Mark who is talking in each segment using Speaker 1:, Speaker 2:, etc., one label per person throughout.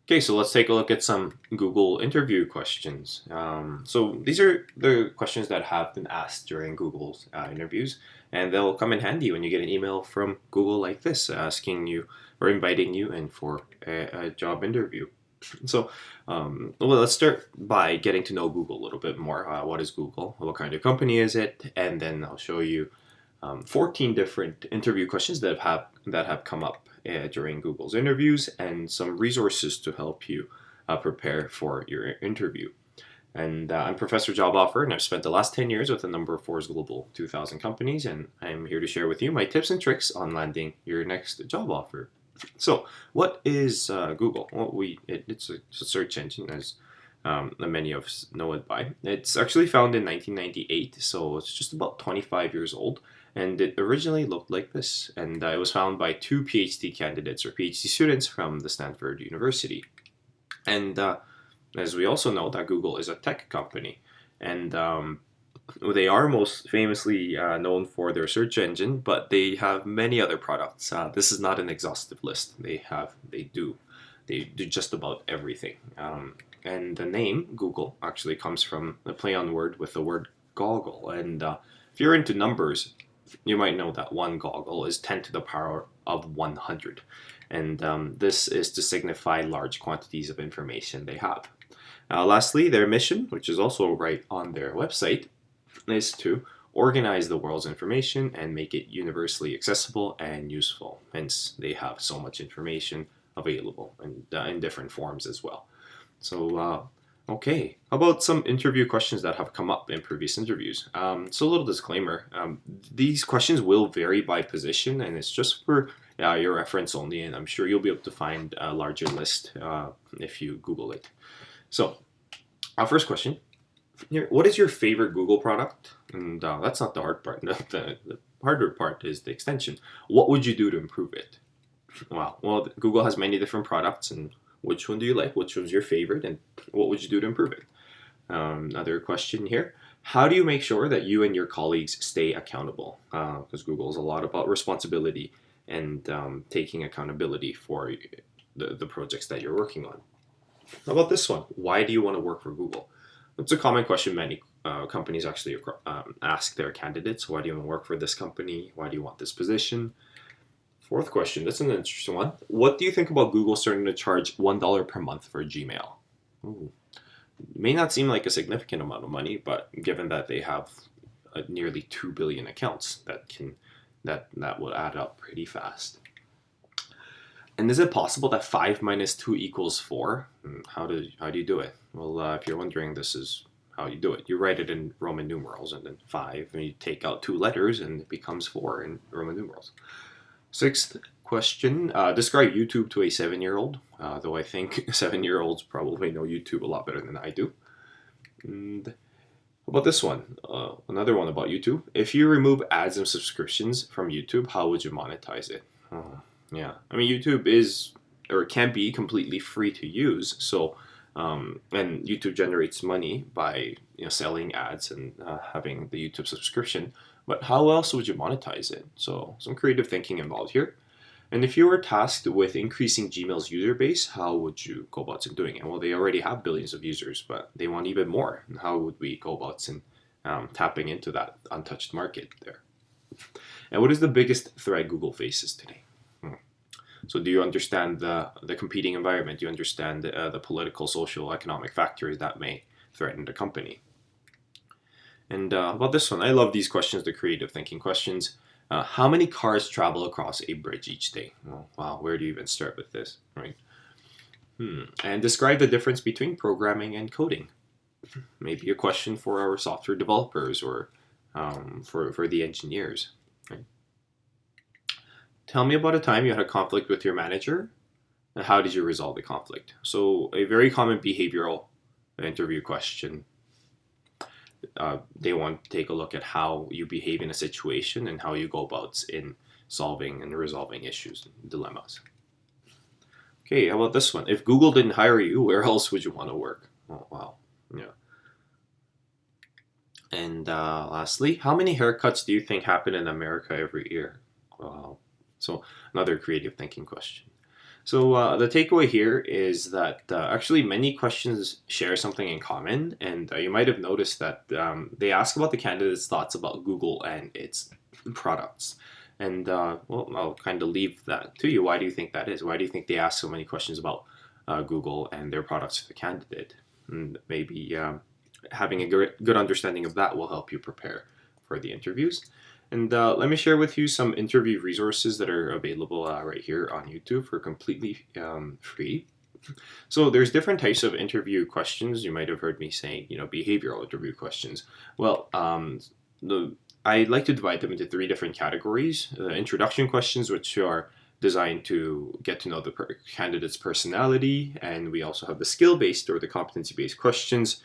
Speaker 1: Okay, so let's take a look at some Google interview questions. So these are the questions that have been asked during Google's interviews, and they'll come in handy when you get an email from Google like this, asking you or inviting you in for a job interview. So, well, let's start by getting to know Google a little bit more. What is Google? What kind of company is it? And then I'll show you 14 different interview questions that have come up during Google's interviews, and some resources to help you prepare for your interview. And I'm Professor Job Offer, and I've spent the last 10 years with a number of Forbes Global 2000 companies, and I'm here to share with you my tips and tricks on landing your next job offer. So, what is Google? Well, it's a search engine, as many of us know it by. It's actually founded in 1998, so it's just about 25 years old. And it originally looked like this. And it was found by two PhD candidates or PhD students from the Stanford University. And as we also know, that Google is a tech company. And they are most famously known for their search engine, but they have many other products. This is not an exhaustive list. They do just about everything. And the name Google actually comes from the play on word with the word goggle. And if you're into numbers, you might know that one goggle is 10 to the power of 100. And this is to signify large quantities of information they have. Lastly, their mission, which is also right on their website, is to organize the world's information and make it universally accessible and useful. Hence, they have so much information available in different forms as well. So, okay, how about some interview questions that have come up in previous interviews? So a little disclaimer, these questions will vary by position, and it's just for your reference only, and I'm sure you'll be able to find a larger list if you Google it. So, our first question here, what is your favorite Google product? And that's not the hard part. The harder part is the extension. What would you do to improve it? Well, Google has many different products, and which one do you like? Which one's your favorite, and what would you do to improve it? Another question here. How do you make sure that you and your colleagues stay accountable? Because Google is a lot about responsibility and taking accountability for the projects that you're working on. How about this one? Why do you want to work for Google? It's a common question many companies actually ask their candidates. Why do you want to work for this company? Why do you want this position? Fourth question, that's an interesting one. What do you think about Google starting to charge $1 per month for Gmail? Ooh. May not seem like a significant amount of money, but given that they have nearly 2 billion accounts, that will add up pretty fast. And is it possible that 5 minus 2 equals 4? How do you do it? Well, if you're wondering, this is how you do it. You write it in Roman numerals, and then 5, and you take out 2 letters, and it becomes 4 in Roman numerals. Sixth question, describe YouTube to a 7-year-old, though I think 7-year-olds probably know YouTube a lot better than I do. And how about this one? Another one about YouTube. If you remove ads and subscriptions from YouTube, how would you monetize it? Yeah, I mean, YouTube is, or can be, completely free to use, so and YouTube generates money by selling ads and having the YouTube subscription. But how else would you monetize it? So some creative thinking involved here. And if you were tasked with increasing Gmail's user base, how would you go about doing it? Well, they already have billions of users, but they want even more. And how would we go about tapping into that untouched market there? And what is the biggest threat Google faces today? So do you understand the competing environment? Do you understand the political, social, economic factors that may threaten the company? And about this one, I love these questions, the creative thinking questions. How many cars travel across a bridge each day? Oh, wow, where do you even start with this, right? And describe the difference between programming and coding. Maybe a question for our software developers or for the engineers. Right? Tell me about a time you had a conflict with your manager, and how did you resolve the conflict? So a very common behavioral interview question. They want to take a look at how you behave in a situation and how you go about in solving and resolving issues and dilemmas. Okay, how about this one? If Google didn't hire you, where else would you want to work? Oh, wow. Yeah. And lastly, how many haircuts do you think happen in America every year? Wow. So another creative thinking question. So the takeaway here is that actually many questions share something in common, and you might have noticed that they ask about the candidate's thoughts about Google and its products. And well, I'll kind of leave that to you. Why do you think that is? Why do you think they ask so many questions about Google and their products to the candidate? And maybe having a good understanding of that will help you prepare for the interviews. And let me share with you some interview resources that are available right here on YouTube for completely free. So there's different types of interview questions. You might have heard me saying, behavioral interview questions. Well, I like to divide them into three different categories. Introduction questions, which are designed to get to know the candidate's personality, and we also have the skill-based or the competency-based questions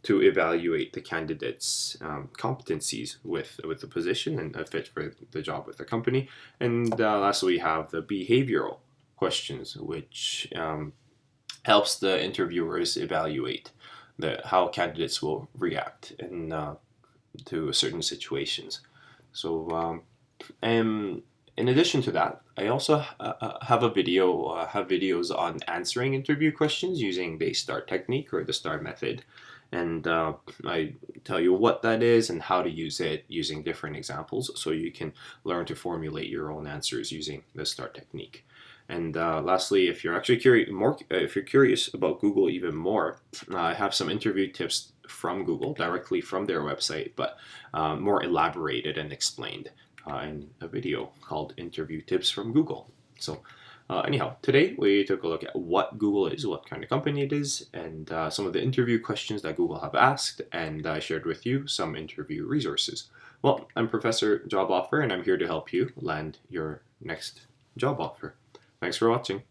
Speaker 1: to evaluate the candidate's competencies with the position and a fit for the job with the company. And lastly, we have the behavioral questions, which helps the interviewers evaluate how candidates will react to certain situations. So, in addition to that, I also have videos on answering interview questions using the STAR technique or the STAR method, and I tell you what that is and how to use it using different examples, so you can learn to formulate your own answers using the STAR technique. And lastly, if you're actually curious about Google even more, I have some interview tips from Google directly from their website, but more elaborated and explained in a video called Interview Tips from Google. So anyhow, today we took a look at what Google is, what kind of company it is, and some of the interview questions that Google have asked, and I shared with you some interview resources. Well, I'm Professor Job Offer, and I'm here to help you land your next job offer. Thanks for watching.